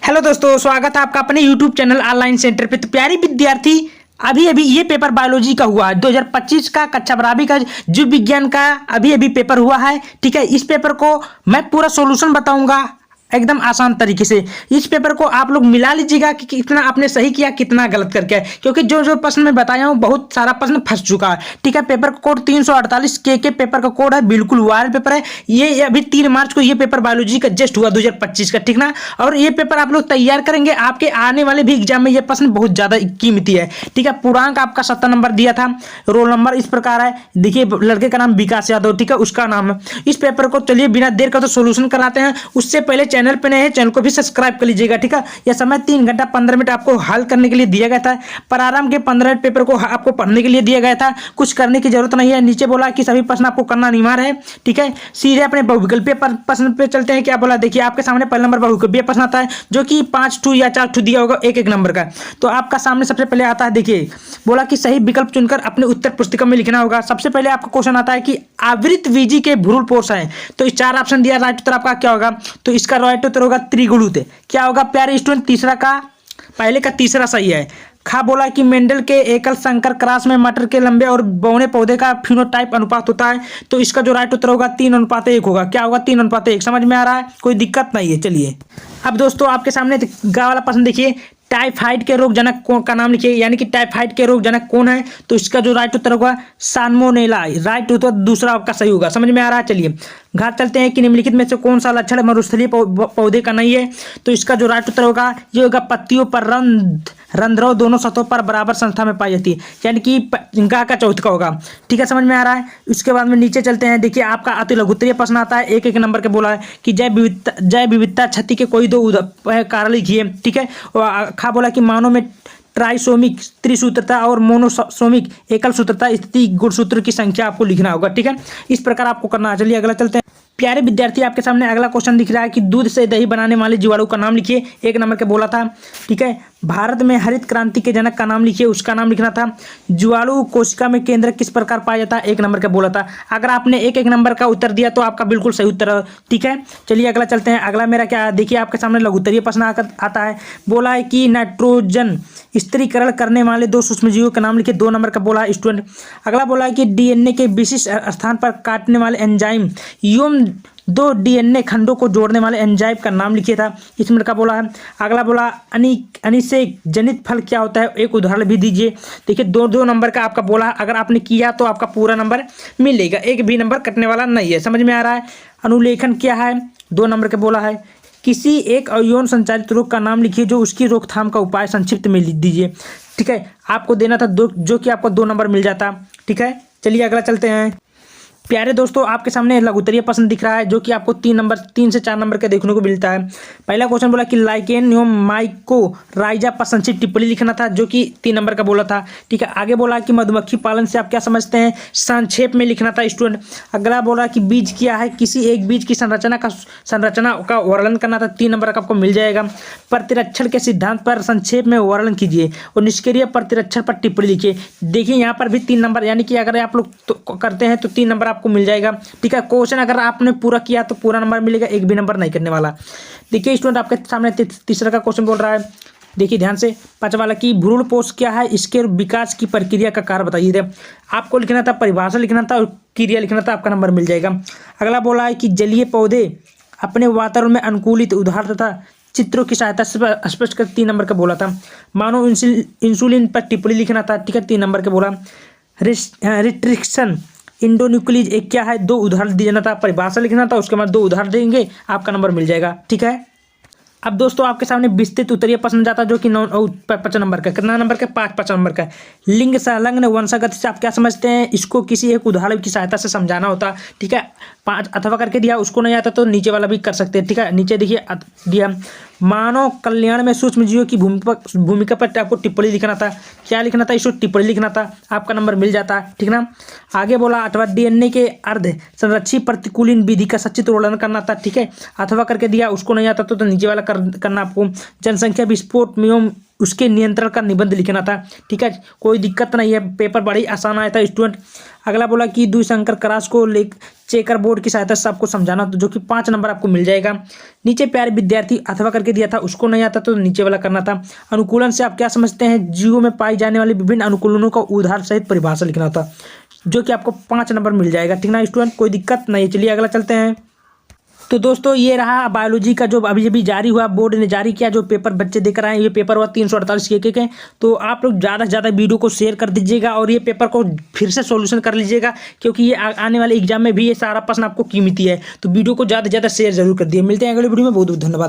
Hello दोस्तों, स्वागत है आपका अपने यूट्यूब चैनल ऑनलाइन सेंटर पे। तो प्यारी विद्यार्थी, अभी अभी ये पेपर बायोलॉजी का हुआ है 2025 का, कक्षा 12वीं का जीव विज्ञान का अभी अभी पेपर हुआ है। ठीक है, इस पेपर को मैं पूरा सॉल्यूशन बताऊंगा एकदम आसान तरीके से। इस पेपर को आप लोग मिला लीजिएगा कि कितना आपने सही किया, कितना गलत करके है, क्योंकि जो जो प्रश्न मैं बताया हूँ बहुत सारा प्रश्न फंस चुका है। ठीक है, पेपर का कोड 348 के पेपर का कोड है, बिल्कुल वायरल पेपर है। ये अभी 3 मार्च को ये पेपर बायोलॉजी का जस्ट हुआ 2025 का, ठीक ना। और ये पेपर आप लोग तैयार करेंगे, आपके आने वाले भी एग्जाम में ये प्रश्न बहुत ज्यादा कीमती है। ठीक है, पूर्णांक आपका 70 नंबर दिया था। रोल नंबर इस प्रकार है, देखिए लड़के का नाम विकास यादव, ठीक है, उसका नाम है। इस पेपर को चलिए बिना देर का तो सोल्यूशन कराते हैं। उससे पहले चैनल पे नए हैं, चैनल को भी सब्सक्राइब कर लीजिएगा। ठीक है, यह समय 3 घंटा 15 मिनट आपको हल करने के लिए दिया गया था। प्रारंभ के 15 मिनट पेपर को आपको पढ़ने के लिए दिया गया था, कुछ करने की जरूरत नहीं है। नीचे बोला कि सभी प्रश्न आपको करना अनिवार्य है। ठीक है, सीधे अपने बहुविकल्पीय प्रश्न पे चलते हैं। क्या बोला, देखिए आपके सामने पहला नंबर बहुविकल्पीय प्रश्न आता है, जो कि 5 टू या 4 टू दिया होगा एक नंबर का। तो आपका सामने सबसे पहले आता है, देखिए बोला कि सही विकल्प चुनकर अपने उत्तर पुस्तिका में लिखना होगा। सबसे पहले आपका क्वेश्चन आता है कि आवृत बीजी के भ्रूण पोष है। तो इस 4 ऑप्शन दिया, राइट उत्तर आपका क्या होगा? तो इसका राइट उत्तर होगा त्रिगुणित। क्या होगा प्यारे स्टूडेंट? तीसरा का, पहले का तीसरा सही है। खा बोला कि मेंडल के एकल संकर क्रॉस में मटर के लंबे और बौने पौधे का फिनोटाइप अनुपात होता है। तो इसका जो राइट उत्तर होगा 3:1 होगा। क्या होगा? 3:1। समझ में आ रहा है? कोई दिक्कत नहीं है। चलिए अब दोस्तों आपके सामने गा वाला प्रश्न देखिए, टाइफाइड के रोग जनक का नाम लिखिए, यानी कि टाइफाइड के रोग जनक कौन है? तो इसका जो राइट उत्तर होगा साल्मोनेला। राइट उत्तर दूसरा आपका सही होगा। समझ में आ रहा है? चलिए घात चलते हैं कि निम्नलिखित में से कौन सा लक्षण मरुस्थलीय पौधे का नहीं है? तो इसका जो राइट उत्तर होगा ये होगा पत्तियों पर रंध्रव दोनों सतहों पर बराबर संस्था में पाई जाती है, यानी कि गा का चौथ का होगा। ठीक है, समझ में आ रहा है? उसके बाद में नीचे चलते हैं, देखिए आपका अति लघुत्तरीय प्रश्न आता है, एक नंबर के बोला है कि जैव विविधता क्षति के कोई 2 कारण लिखिए। ठीक है, खा बोला कि मानव में ट्राइसोमिक त्रिसूत्रता और मोनोसोमिक एकल सूत्रता स्थिति गुणसूत्र की संख्या आपको लिखना होगा। ठीक है, इस प्रकार आपको करना है। चलिए अगला चलते हैं। प्यारे विद्यार्थी, आपके सामने अगला क्वेश्चन दिख रहा है कि दूध से दही बनाने वाले जीवाणु का नाम लिखिए। 1 नंबर के बोला था। ठीक है, भारत में हरित क्रांति के जनक का नाम लिखिए, उसका नाम लिखना था। जीवाणु कोशिका में केंद्र किस प्रकार पाया जाता है? 1 नंबर का बोला था। अगर आपने एक नंबर का उत्तर दिया तो आपका बिल्कुल सही उत्तर है। ठीक है, चलिए अगला चलते हैं। अगला मेरा क्या है, देखिए आपके सामने लघुत्तरीय प्रश्न आता है। बोला है कि नाइट्रोजन स्थिरीकरण करने वाले 2 सूक्ष्मजीवों का नाम लिखिए। 2 नंबर का बोला है स्टूडेंट। अगला बोला है कि डीएनए के विशिष्ट स्थान पर काटने वाले एंजाइम एवं 2 डीएनए खंडों को जोड़ने वाले एंजाइम का नाम लिखिए था। इस मिनट का बोला है। अगला बोला अनिषेक जनित फल क्या होता है? एक उदाहरण भी दीजिए। देखिए 2 नंबर का आपका बोला है, अगर आपने किया तो आपका पूरा नंबर मिलेगा, एक भी नंबर कटने वाला नहीं है। समझ में आ रहा है? अनुलेखन क्या है? 2 नंबर का बोला है। किसी एक यौन संचारित रोग का नाम लिखिए जो उसकी रोकथाम का उपाय संक्षिप्त में लिख दीजिए। ठीक है, आपको देना था 2, जो कि आपको 2 नंबर मिल जाता। ठीक है, चलिए अगला चलते हैं। प्यारे दोस्तों, आपके सामने लघुत्तरीय प्रश्न दिख रहा है, जो कि आपको 3 से 4 नंबर का देखने को मिलता है। पहला क्वेश्चन बोला कि लाइकेन एवं माइकोराइजा पर संक्षिप्त टिप्पणी लिखना था, जो कि 3 नंबर का बोला था। ठीक है, आगे बोला कि मधुमक्खी पालन से आप क्या समझते हैं? संक्षेप में लिखना था स्टूडेंट। अगला बोला कि बीज क्या है? किसी एक बीज की संरचना का वर्णन करना था। 3 नंबर का आपको मिल जाएगा। प्रतिरक्षण के सिद्धांत पर संक्षेप में वर्णन कीजिए और निष्क्रिय प्रतिरक्षण पर टिप्पणी लिखिए। देखिए यहाँ पर भी 3 नंबर, यानी कि अगर आप लोग करते हैं तो 3 नंबर आपको मिल जाएगा। ठीक है, क्वेश्चन अगर आपने पूरा किया तो पूरा नंबर मिलेगा, एक भी नंबर नहीं करने वाला। देखिए स्टूडेंट, आपके सामने तीसरा का क्वेश्चन बोल रहा है, देखिए ध्यान से। 5 वाला कि भ्रूण पोष क्या है? इसके विकास की प्रक्रिया का कार्य बताइए। आपको लिखना था, परिभाषा लिखना था और क्रिया लिखना था, आपका नंबर मिल जाएगा। अगला बोला है कि जलीय पौधे अपने वातावरण में अनुकूलित उदाहरण तथा चित्रों की सहायता से स्पष्ट कर 3 नंबर का बोला था। मानव इंसुलिन पर टिप्पणी लिखना था। ठीक है, 3 नंबर के बोला। रिस्ट्रिक्शन इंडोन्यूक्लियस एक क्या है? 2 उदाहरण दिए जाना था, परिभाषा लिखना था, उसके बाद 2 उदाहरण देंगे, आपका नंबर मिल जाएगा। ठीक है, अब दोस्तों आपके सामने विस्तृत उत्तरीय प्रश्न जाता है, जो कि 5 नंबर का। कितना नंबर का? 5 नंबर का। लिंग संलग्न वंशागत से आप क्या समझते हैं? इसको किसी एक उदाहरण की सहायता से समझाना होता। ठीक है, 5 अथवा करके दिया, उसको नहीं आता तो नीचे वाला भी कर सकते हैं। ठीक है, नीचे देखिए दिया मानव कल्याण में सूक्ष्म जीवों की भूमिका पर आपको टिप्पणी लिखना था। क्या लिखना था? इसको टिप्पणी लिखना था, आपका नंबर मिल जाता। ठीक ना। आगे बोला 8वां डीएनए के अर्ध संरक्षी प्रतिकूलिन विधि का सचित्र वर्णन करना था। ठीक है, अथवा करके दिया, उसको नहीं आता तो नीचे वाला करना आपको। जनसंख्या विस्फोट एवं उसके नियंत्रण का निबंध लिखना था। ठीक है, कोई दिक्कत नहीं है, पेपर बड़ी आसान आया था स्टूडेंट। अगला बोला कि द्विसंकर क्रॉस को ले चेकर बोर्ड की सहायता से आपको समझाना, तो जो कि 5 नंबर आपको मिल जाएगा। नीचे प्यारे विद्यार्थी अथवा करके दिया था, उसको नहीं आता तो नीचे वाला करना था। अनुकूलन से आप क्या समझते हैं, जीवों में पाई जाने वाले विभिन्न अनुकूलनों का उदाहरण सहित परिभाषा लिखना था, जो कि आपको 5 नंबर मिल जाएगा। ठीक ना स्टूडेंट, कोई दिक्कत नहीं। चलिए अगला चलते हैं। तो दोस्तों ये रहा बायोलॉजी का जो अभी अभी जारी हुआ, बोर्ड ने जारी किया जो पेपर बच्चे देख रहे हैं। ये पेपर हुआ 348 के एक है। तो आप लोग ज़्यादा से ज़्यादा वीडियो को शेयर कर दीजिएगा और ये पेपर को फिर से सॉल्यूशन कर लीजिएगा, क्योंकि ये आने वाले एग्जाम में भी ये सारा प्रश्न आपको कीमती है। तो वीडियो को ज़्यादा से ज़्यादा शेयर जरूर कर दिए। मिलते हैं अगले वीडियो में। बहुत बहुत धन्यवाद।